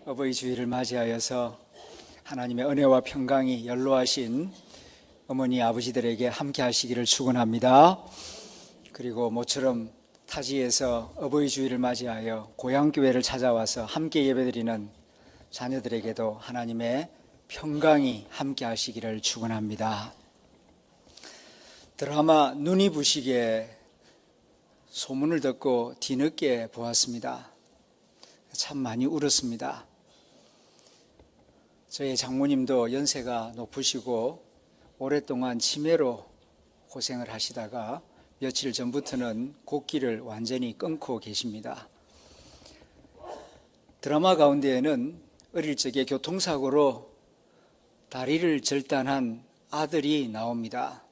어버이 주일을 맞이하여서 하나님의 은혜와 평강이 연로하신 어머니 아버지들에게 함께 하시기를 축원합니다. 그리고 모처럼 타지에서 어버이 주일을 맞이하여 고향교회를 찾아와서 함께 예배드리는 자녀들에게도 하나님의 평강이 함께 하시기를 축원합니다. 드라마 눈이 부시게 소문을 듣고 뒤늦게 보았습니다. 참 많이 울었습니다. 저희 장모님도 연세가 높으시고 오랫동안 치매로 고생을 하시다가 며칠 전부터는 곡기를 완전히 끊고 계십니다. 드라마 가운데에는 어릴 적에 교통사고로 다리를 절단한 아들이 나옵니다.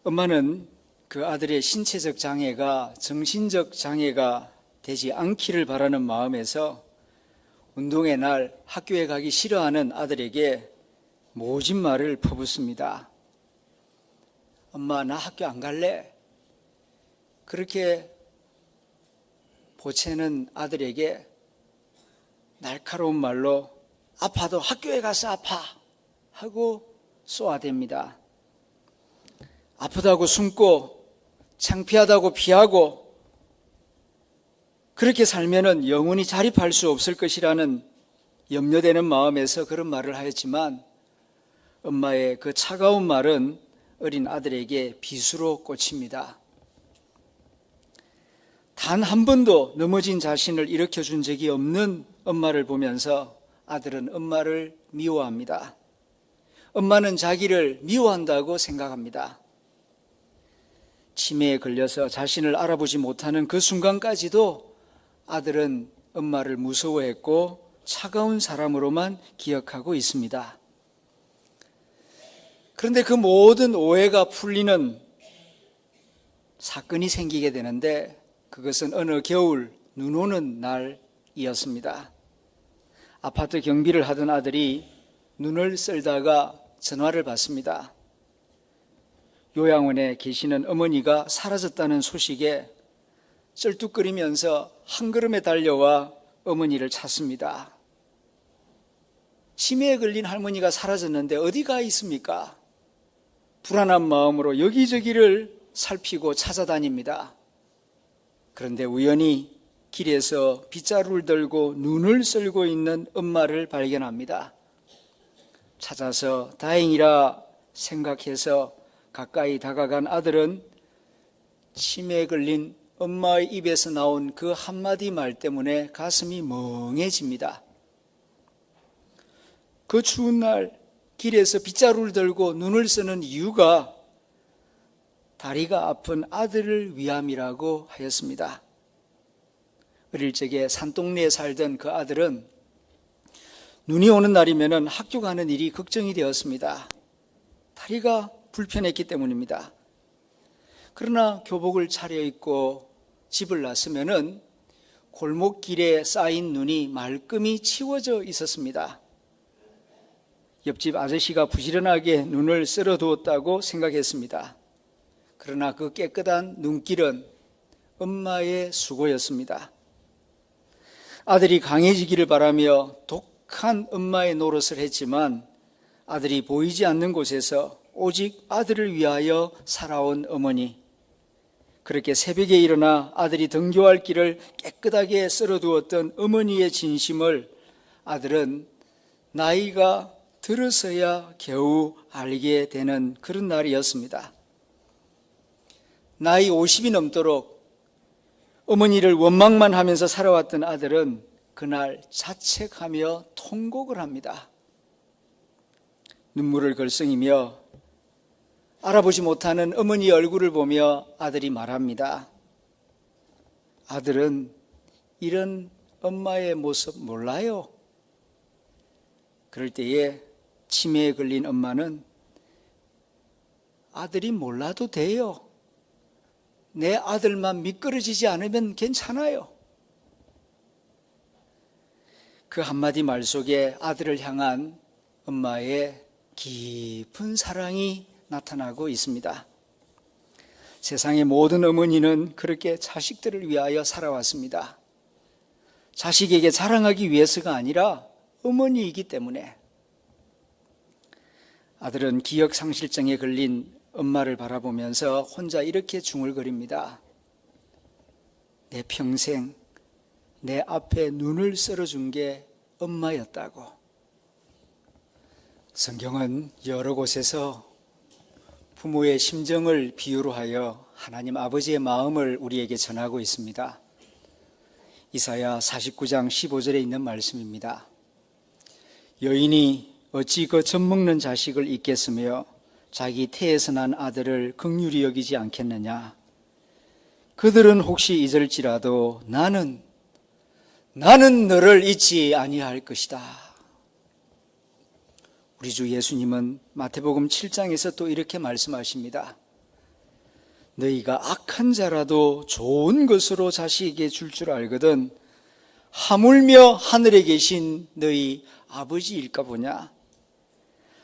엄마는 그 아들의 신체적 장애가 정신적 장애가 되지 않기를 바라는 마음에서 운동의 날 학교에 가기 싫어하는 아들에게 모진 말을 퍼붓습니다. 엄마, 나 학교 안 갈래? 그렇게 보채는 아들에게 날카로운 말로 아파도 학교에 가서 아파 하고 쏘아댑니다. 아프다고 숨고 창피하다고 피하고 그렇게 살면은 영원히 자립할 수 없을 것이라는 염려되는 마음에서 그런 말을 하였지만 엄마의 그 차가운 말은 어린 아들에게 비수로 꽂힙니다. 단 한 번도 넘어진 자신을 일으켜준 적이 없는 엄마를 보면서 아들은 엄마를 미워합니다. 엄마는 자기를 미워한다고 생각합니다. 치매에 걸려서 자신을 알아보지 못하는 그 순간까지도 아들은 엄마를 무서워했고 차가운 사람으로만 기억하고 있습니다. 그런데 그 모든 오해가 풀리는 사건이 생기게 되는데 그것은 어느 겨울 눈 오는 날이었습니다. 아파트 경비를 하던 아들이 눈을 쓸다가 전화를 받습니다. 요양원에 계시는 어머니가 사라졌다는 소식에 쩔뚝거리면서 한 걸음에 달려와 어머니를 찾습니다. 치매에 걸린 할머니가 사라졌는데 어디가 있습니까? 불안한 마음으로 여기저기를 살피고 찾아다닙니다. 그런데 우연히 길에서 빗자루를 들고 눈을 쓸고 있는 엄마를 발견합니다. 찾아서 다행이라 생각해서 가까이 다가간 아들은 치매에 걸린 엄마의 입에서 나온 그 한마디 말 때문에 가슴이 멍해집니다. 그 추운 날 길에서 빗자루를 들고 눈을 쓰는 이유가 다리가 아픈 아들을 위함이라고 하였습니다. 어릴 적에 산동네에 살던 그 아들은 눈이 오는 날이면 학교 가는 일이 걱정이 되었습니다. 다리가 불편했기 때문입니다. 그러나 교복을 차려입고 집을 나서면은 골목길에 쌓인 눈이 말끔히 치워져 있었습니다. 옆집 아저씨가 부지런하게 눈을 쓸어 두었다고 생각했습니다. 그러나 그 깨끗한 눈길은 엄마의 수고였습니다. 아들이 강해지기를 바라며 독한 엄마의 노릇을 했지만 아들이 보이지 않는 곳에서 오직 아들을 위하여 살아온 어머니. 그렇게 새벽에 일어나 아들이 등교할 길을 깨끗하게 썰어두었던 어머니의 진심을 아들은 나이가 들어서야 겨우 알게 되는 그런 날이었습니다. 나이 50이 넘도록 어머니를 원망만 하면서 살아왔던 아들은 그날 자책하며 통곡을 합니다. 눈물을 글썽이며 알아보지 못하는 어머니의 얼굴을 보며 아들이 말합니다. 아들은 이런 엄마의 모습 몰라요. 그럴 때에 치매에 걸린 엄마는 아들이 몰라도 돼요. 내 아들만 미끄러지지 않으면 괜찮아요. 그 한마디 말 속에 아들을 향한 엄마의 깊은 사랑이 나타나고 있습니다. 세상의 모든 어머니는 그렇게 자식들을 위하여 살아왔습니다. 자식에게 자랑하기 위해서가 아니라 어머니이기 때문에. 아들은 기억상실증에 걸린 엄마를 바라보면서 혼자 이렇게 중얼거립니다. 내 평생 내 앞에 눈을 썰어준 게 엄마였다고. 성경은 여러 곳에서 부모의 심정을 비유로 하여 하나님 아버지의 마음을 우리에게 전하고 있습니다. 이사야 49장 15절에 있는 말씀입니다. 여인이 어찌 그 젖먹는 자식을 잊겠으며 자기 태에서 난 아들을 긍휼히 여기지 않겠느냐. 그들은 혹시 잊을지라도 나는 너를 잊지 아니할 것이다. 우리 주 예수님은 마태복음 7장에서 또 이렇게 말씀하십니다. 너희가 악한 자라도 좋은 것으로 자식에게 줄 줄 알거든 하물며 하늘에 계신 너희 아버지일까 보냐.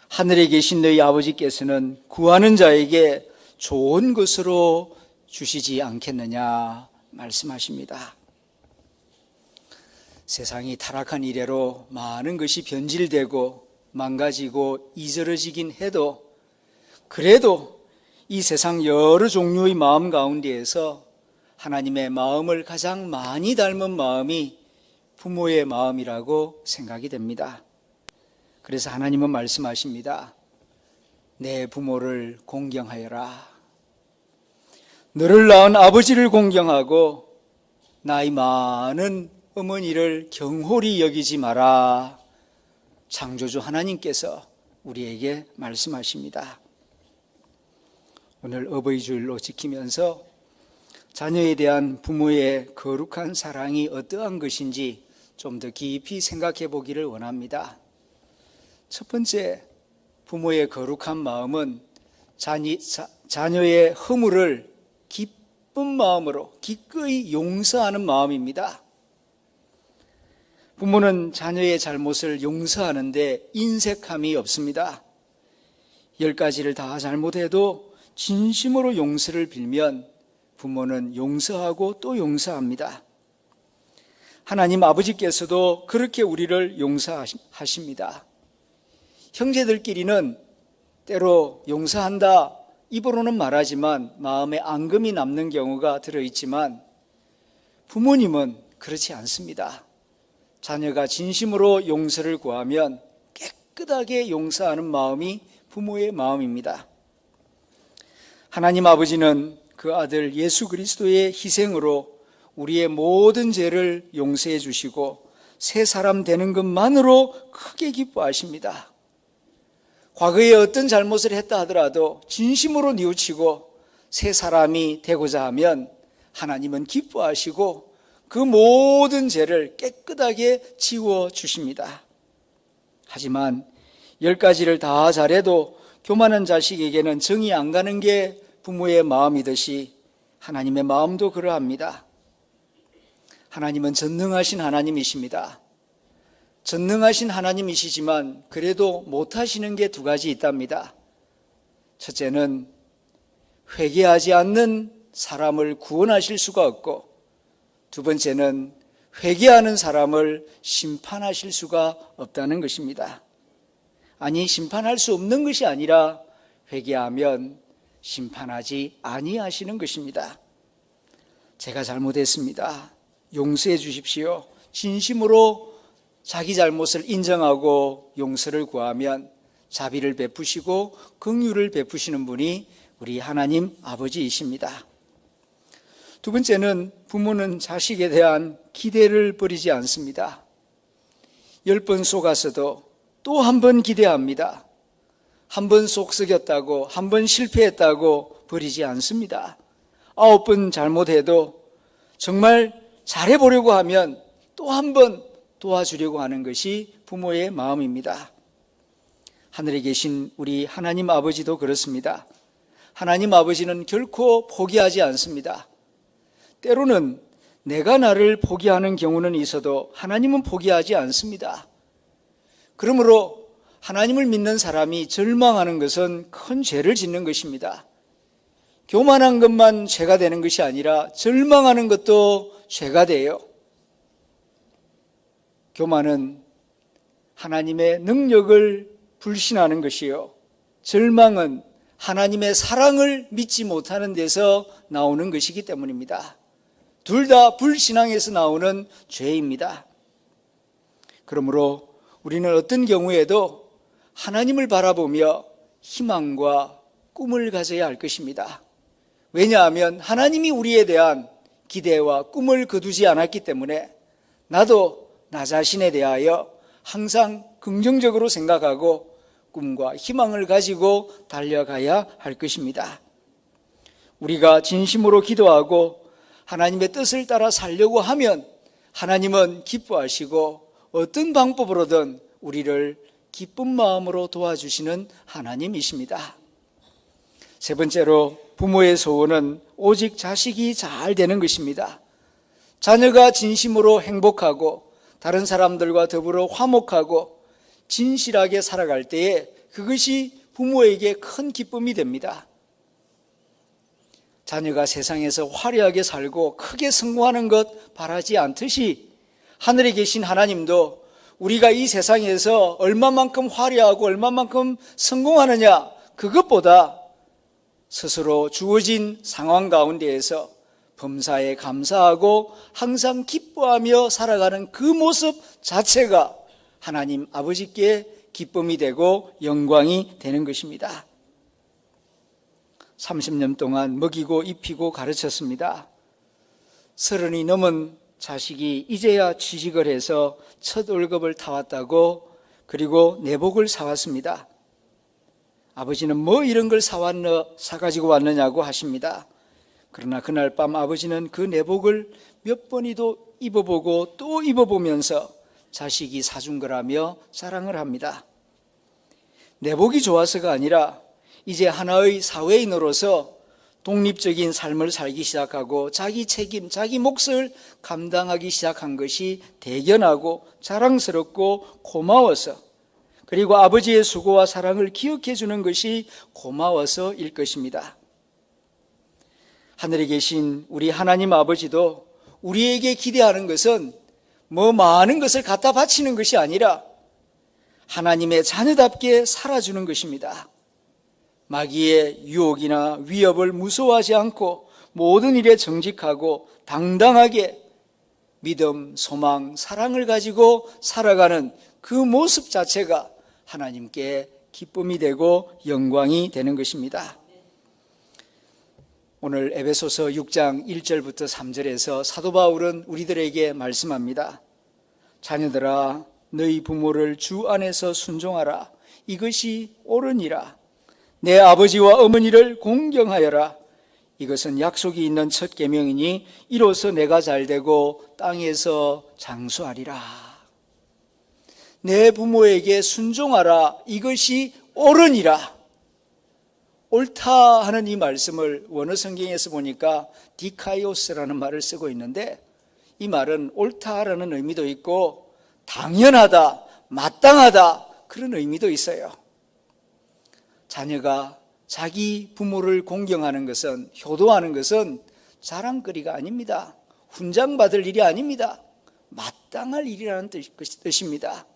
하늘에 계신 너희 아버지께서는 구하는 자에게 좋은 것으로 주시지 않겠느냐 말씀하십니다. 세상이 타락한 이래로 많은 것이 변질되고 망가지고 이저러지긴 해도 그래도 이 세상 여러 종류의 마음 가운데에서 하나님의 마음을 가장 많이 닮은 마음이 부모의 마음이라고 생각이 됩니다. 그래서 하나님은 말씀하십니다. 내 부모를 공경하여라. 너를 낳은 아버지를 공경하고 나이 많은 어머니를 경홀히 여기지 마라. 창조주 하나님께서 우리에게 말씀하십니다. 오늘 어버이 주일로 지키면서 자녀에 대한 부모의 거룩한 사랑이 어떠한 것인지 좀 더 깊이 생각해 보기를 원합니다. 첫 번째, 부모의 거룩한 마음은 자녀의 허물을 기쁜 마음으로 기꺼이 용서하는 마음입니다. 부모는 자녀의 잘못을 용서하는데 인색함이 없습니다. 10가지를 다 잘못해도 진심으로 용서를 빌면 부모는 용서하고 또 용서합니다. 하나님 아버지께서도 그렇게 우리를 용서하십니다. 형제들끼리는 때로 용서한다 입으로는 말하지만 마음에 앙금이 남는 경우가 들어있지만 부모님은 그렇지 않습니다. 자녀가 진심으로 용서를 구하면 깨끗하게 용서하는 마음이 부모의 마음입니다. 하나님 아버지는 그 아들 예수 그리스도의 희생으로 우리의 모든 죄를 용서해 주시고 새 사람 되는 것만으로 크게 기뻐하십니다. 과거에 어떤 잘못을 했다 하더라도 진심으로 뉘우치고 새 사람이 되고자 하면 하나님은 기뻐하시고 그 모든 죄를 깨끗하게 지워주십니다. 하지만 10가지를 다 잘해도 교만한 자식에게는 정이 안 가는 게 부모의 마음이듯이 하나님의 마음도 그러합니다. 하나님은 전능하신 하나님이십니다. 전능하신 하나님이시지만 그래도 못하시는 게 2가지 있답니다. 첫째는 회개하지 않는 사람을 구원하실 수가 없고, 2번째는 회개하는 사람을 심판하실 수가 없다는 것입니다. 아니, 심판할 수 없는 것이 아니라 회개하면 심판하지 아니하시는 것입니다. 제가 잘못했습니다. 용서해 주십시오. 진심으로 자기 잘못을 인정하고 용서를 구하면 자비를 베푸시고 긍휼을 베푸시는 분이 우리 하나님 아버지이십니다. 2번째는 부모는 자식에 대한 기대를 버리지 않습니다. 10번 속아서도 또 한 번 기대합니다. 한 번 속썩였다고, 한 번 실패했다고 버리지 않습니다. 9번 잘못해도 정말 잘해보려고 하면 또 한 번 도와주려고 하는 것이 부모의 마음입니다. 하늘에 계신 우리 하나님 아버지도 그렇습니다. 하나님 아버지는 결코 포기하지 않습니다. 때로는 내가 나를 포기하는 경우는 있어도 하나님은 포기하지 않습니다. 그러므로 하나님을 믿는 사람이 절망하는 것은 큰 죄를 짓는 것입니다. 교만한 것만 죄가 되는 것이 아니라 절망하는 것도 죄가 돼요. 교만은 하나님의 능력을 불신하는 것이요, 절망은 하나님의 사랑을 믿지 못하는 데서 나오는 것이기 때문입니다. 둘 다 불신앙에서 나오는 죄입니다. 그러므로 우리는 어떤 경우에도 하나님을 바라보며 희망과 꿈을 가져야 할 것입니다. 왜냐하면 하나님이 우리에 대한 기대와 꿈을 거두지 않았기 때문에 나도 나 자신에 대하여 항상 긍정적으로 생각하고 꿈과 희망을 가지고 달려가야 할 것입니다. 우리가 진심으로 기도하고 하나님의 뜻을 따라 살려고 하면 하나님은 기뻐하시고 어떤 방법으로든 우리를 기쁜 마음으로 도와주시는 하나님이십니다. 세 번째로, 부모의 소원은 오직 자식이 잘 되는 것입니다. 자녀가 진심으로 행복하고 다른 사람들과 더불어 화목하고 진실하게 살아갈 때에 그것이 부모에게 큰 기쁨이 됩니다. 자녀가 세상에서 화려하게 살고 크게 성공하는 것 바라지 않듯이 하늘에 계신 하나님도 우리가 이 세상에서 얼마만큼 화려하고 얼마만큼 성공하느냐, 그것보다 스스로 주어진 상황 가운데에서 범사에 감사하고 항상 기뻐하며 살아가는 그 모습 자체가 하나님 아버지께 기쁨이 되고 영광이 되는 것입니다. 30년 동안 먹이고 입히고 가르쳤습니다. 30이 넘은 자식이 이제야 취직을 해서 첫 월급을 타왔다고, 그리고 내복을 사왔습니다. 아버지는 뭐 이런 걸 사가지고 왔느냐고 하십니다. 그러나 그날 밤 아버지는 그 내복을 몇 번이도 입어보고 또 입어보면서 자식이 사준 거라며 자랑을 합니다. 내복이 좋아서가 아니라 이제 하나의 사회인으로서 독립적인 삶을 살기 시작하고 자기 책임, 자기 몫을 감당하기 시작한 것이 대견하고 자랑스럽고 고마워서, 그리고 아버지의 수고와 사랑을 기억해 주는 것이 고마워서일 것입니다. 하늘에 계신 우리 하나님 아버지도 우리에게 기대하는 것은 뭐 많은 것을 갖다 바치는 것이 아니라 하나님의 자녀답게 살아주는 것입니다. 마귀의 유혹이나 위협을 무서워하지 않고 모든 일에 정직하고 당당하게 믿음, 소망, 사랑을 가지고 살아가는 그 모습 자체가 하나님께 기쁨이 되고 영광이 되는 것입니다. 오늘 에베소서 6장 1절부터 3절에서 사도 바울은 우리들에게 말씀합니다. 자녀들아, 너희 부모를 주 안에서 순종하라. 이것이 옳으니라. 내 아버지와 어머니를 공경하여라. 이것은 약속이 있는 첫 계명이니 이로써 내가 잘되고 땅에서 장수하리라. 내 부모에게 순종하라. 이것이 옳으니라. 옳다 하는 이 말씀을 원어 성경에서 보니까 디카이오스라는 말을 쓰고 있는데, 이 말은 옳다라는 의미도 있고 당연하다, 마땅하다, 그런 의미도 있어요. 자녀가 자기 부모를 공경하는 것은, 효도하는 것은 자랑거리가 아닙니다. 훈장받을 일이 아닙니다. 마땅할 일이라는 뜻입니다.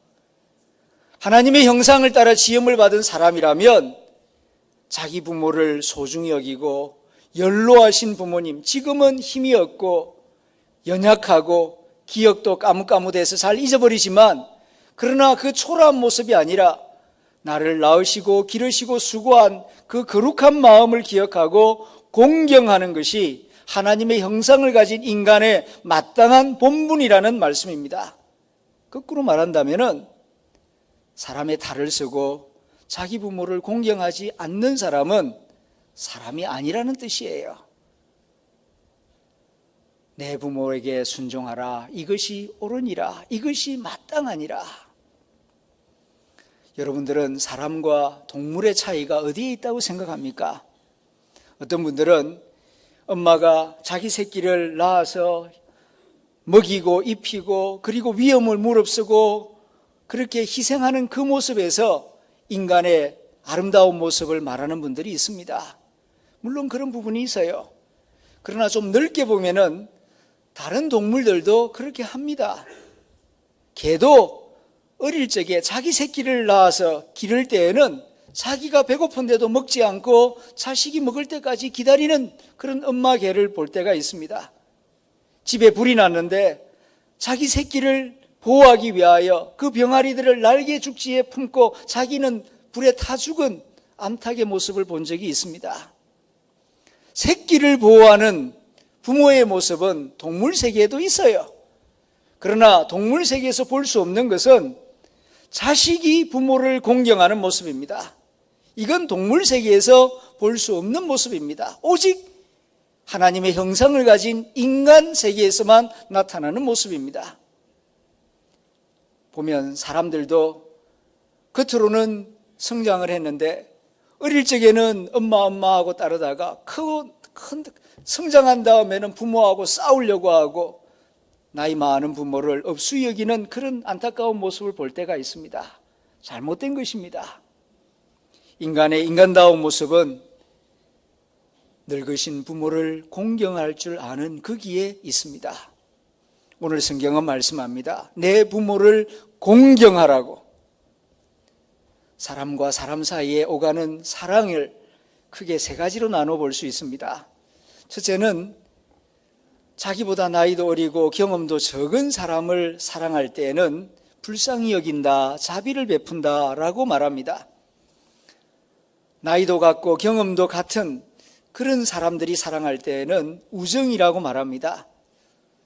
하나님의 형상을 따라 지음을 받은 사람이라면 자기 부모를 소중히 여기고, 연로하신 부모님, 지금은 힘이 없고 연약하고 기억도 까뭇까뭇해서 잘 잊어버리지만, 그러나 그 초라한 모습이 아니라 나를 낳으시고 기르시고 수고한 그 거룩한 마음을 기억하고 공경하는 것이 하나님의 형상을 가진 인간의 마땅한 본분이라는 말씀입니다. 거꾸로 말한다면 사람의 탈을 쓰고 자기 부모를 공경하지 않는 사람은 사람이 아니라는 뜻이에요. 내 부모에게 순종하라. 이것이 옳으니라. 이것이 마땅하니라. 여러분들은 사람과 동물의 차이가 어디에 있다고 생각합니까? 어떤 분들은 엄마가 자기 새끼를 낳아서 먹이고 입히고 그리고 위험을 무릅쓰고 그렇게 희생하는 그 모습에서 인간의 아름다운 모습을 말하는 분들이 있습니다. 물론 그런 부분이 있어요. 그러나 좀 넓게 보면은 다른 동물들도 그렇게 합니다. 개도 어릴 적에 자기 새끼를 낳아서 기를 때에는 자기가 배고픈데도 먹지 않고 자식이 먹을 때까지 기다리는 그런 엄마 개를 볼 때가 있습니다. 집에 불이 났는데 자기 새끼를 보호하기 위하여 그 병아리들을 날개 죽지에 품고 자기는 불에 타 죽은 암탉의 모습을 본 적이 있습니다. 새끼를 보호하는 부모의 모습은 동물 세계에도 있어요. 그러나 동물 세계에서 볼 수 없는 것은 자식이 부모를 공경하는 모습입니다. 이건 동물 세계에서 볼 수 없는 모습입니다. 오직 하나님의 형상을 가진 인간 세계에서만 나타나는 모습입니다. 보면 사람들도 겉으로는 성장을 했는데 어릴 적에는 엄마 하고 따르다가 큰 성장한 다음에는 부모하고 싸우려고 하고 나이 많은 부모를 업수 여기는 그런 안타까운 모습을 볼 때가 있습니다. 잘못된 것입니다. 인간의 인간다운 모습은 늙으신 부모를 공경할 줄 아는 거기에 있습니다. 오늘 성경은 말씀합니다. 내 부모를 공경하라고. 사람과 사람 사이에 오가는 사랑을 크게 세 가지로 나눠 볼 수 있습니다. 첫째는 자기보다 나이도 어리고 경험도 적은 사람을 사랑할 때에는 불쌍히 여긴다, 자비를 베푼다라고 말합니다. 나이도 같고 경험도 같은 그런 사람들이 사랑할 때에는 우정이라고 말합니다.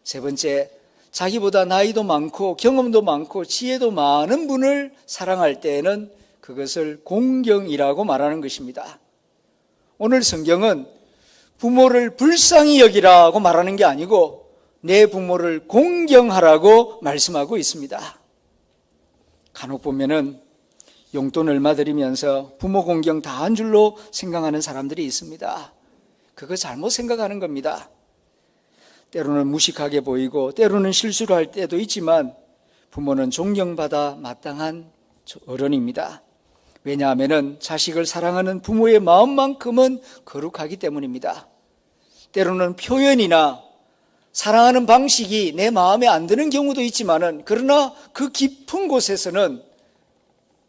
세 번째, 자기보다 나이도 많고 경험도 많고 지혜도 많은 분을 사랑할 때에는 그것을 공경이라고 말하는 것입니다. 오늘 성경은 부모를 불쌍히 여기라고 말하는 게 아니고 내 부모를 공경하라고 말씀하고 있습니다. 간혹 보면은 용돈 얼마 드리면서 부모 공경 다 한 줄로 생각하는 사람들이 있습니다. 그거 잘못 생각하는 겁니다. 때로는 무식하게 보이고 때로는 실수를 할 때도 있지만 부모는 존경받아 마땅한 어른입니다. 왜냐하면 자식을 사랑하는 부모의 마음만큼은 거룩하기 때문입니다. 때로는 표현이나 사랑하는 방식이 내 마음에 안 드는 경우도 있지만은 그러나 그 깊은 곳에서는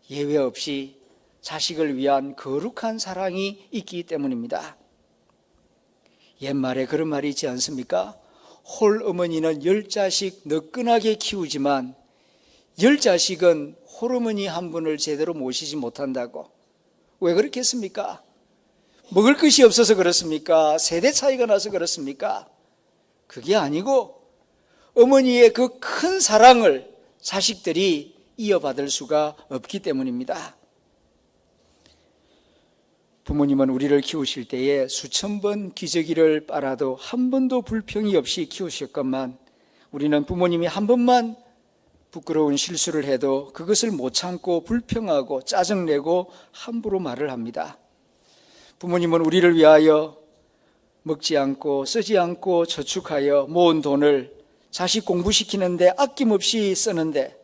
예외 없이 자식을 위한 거룩한 사랑이 있기 때문입니다. 옛말에 그런 말이 있지 않습니까? 홀 어머니는 10자식 너끈하게 키우지만 10자식은 홀어머니 한 분을 제대로 모시지 못한다고. 왜 그렇겠습니까? 먹을 것이 없어서 그렇습니까? 세대 차이가 나서 그렇습니까? 그게 아니고 어머니의 그 큰 사랑을 자식들이 이어받을 수가 없기 때문입니다. 부모님은 우리를 키우실 때에 수천 번 기저귀를 빨아도 한 번도 불평이 없이 키우셨건만 우리는 부모님이 한 번만 부끄러운 실수를 해도 그것을 못 참고 불평하고 짜증내고 함부로 말을 합니다. 부모님은 우리를 위하여 먹지 않고 쓰지 않고 저축하여 모은 돈을 자식 공부시키는데 아낌없이 쓰는데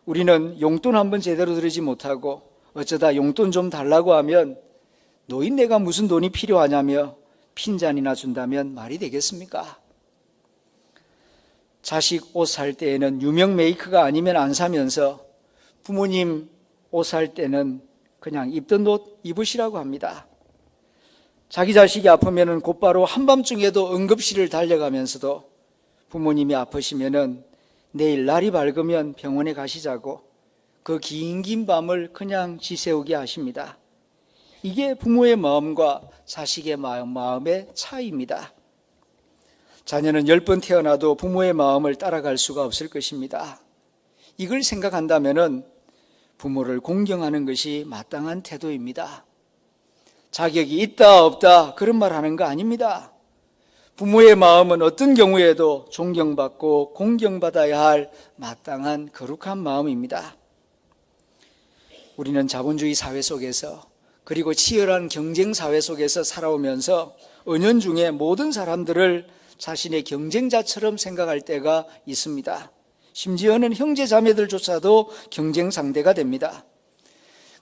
우리는 용돈 한 번 제대로 들이지 못하고 어쩌다 용돈 좀 달라고 하면 노인네가 무슨 돈이 필요하냐며 핀잔이나 준다면 말이 되겠습니까? 자식 옷 살 때에는 유명 메이커가 아니면 안 사면서 부모님 옷 살 때는 그냥 입던 옷 입으시라고 합니다. 자기 자식이 아프면 곧바로 한밤중에도 응급실을 달려가면서도 부모님이 아프시면 내일 날이 밝으면 병원에 가시자고 그 긴 밤을 그냥 지새우게 하십니다. 이게 부모의 마음과 자식의 마음의 차이입니다. 자녀는 10번 태어나도 부모의 마음을 따라갈 수가 없을 것입니다. 이걸 생각한다면 부모를 공경하는 것이 마땅한 태도입니다. 자격이 있다 없다 그런 말 하는 거 아닙니다. 부모의 마음은 어떤 경우에도 존경받고 공경받아야 할 마땅한 거룩한 마음입니다. 우리는 자본주의 사회 속에서 그리고 치열한 경쟁 사회 속에서 살아오면서 은연중에 모든 사람들을 자신의 경쟁자처럼 생각할 때가 있습니다. 심지어는 형제 자매들조차도 경쟁 상대가 됩니다.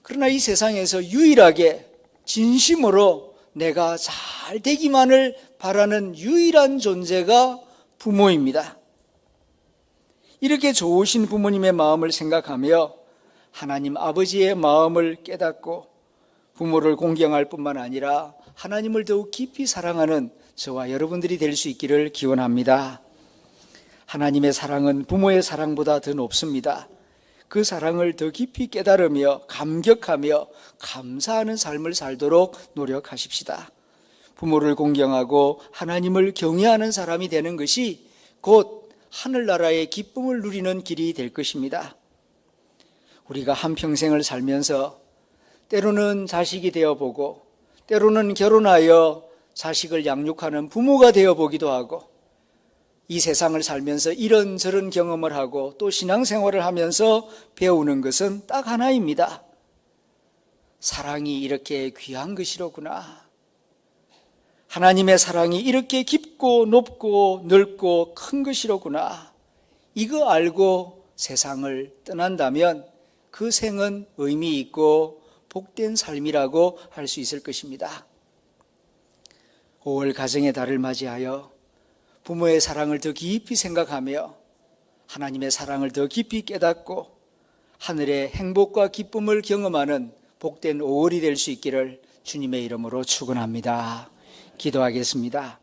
그러나 이 세상에서 유일하게 진심으로 내가 잘 되기만을 바라는 유일한 존재가 부모입니다. 이렇게 좋으신 부모님의 마음을 생각하며 하나님 아버지의 마음을 깨닫고 부모를 공경할 뿐만 아니라 하나님을 더욱 깊이 사랑하는 저와 여러분들이 될 수 있기를 기원합니다. 하나님의 사랑은 부모의 사랑보다 더 높습니다. 그 사랑을 더 깊이 깨달으며 감격하며 감사하는 삶을 살도록 노력하십시다. 부모를 공경하고 하나님을 경외하는 사람이 되는 것이 곧 하늘나라의 기쁨을 누리는 길이 될 것입니다. 우리가 한평생을 살면서 때로는 자식이 되어보고 때로는 결혼하여 자식을 양육하는 부모가 되어보기도 하고 이 세상을 살면서 이런저런 경험을 하고 또 신앙생활을 하면서 배우는 것은 딱 하나입니다. 사랑이 이렇게 귀한 것이로구나. 하나님의 사랑이 이렇게 깊고 높고 넓고 큰 것이로구나. 이거 알고 세상을 떠난다면 그 생은 의미 있고 복된 삶이라고 할 수 있을 것입니다. 5월 가정의 달을 맞이하여 부모의 사랑을 더 깊이 생각하며 하나님의 사랑을 더 깊이 깨닫고 하늘의 행복과 기쁨을 경험하는 복된 5월이 될 수 있기를 주님의 이름으로 축원합니다. 기도하겠습니다.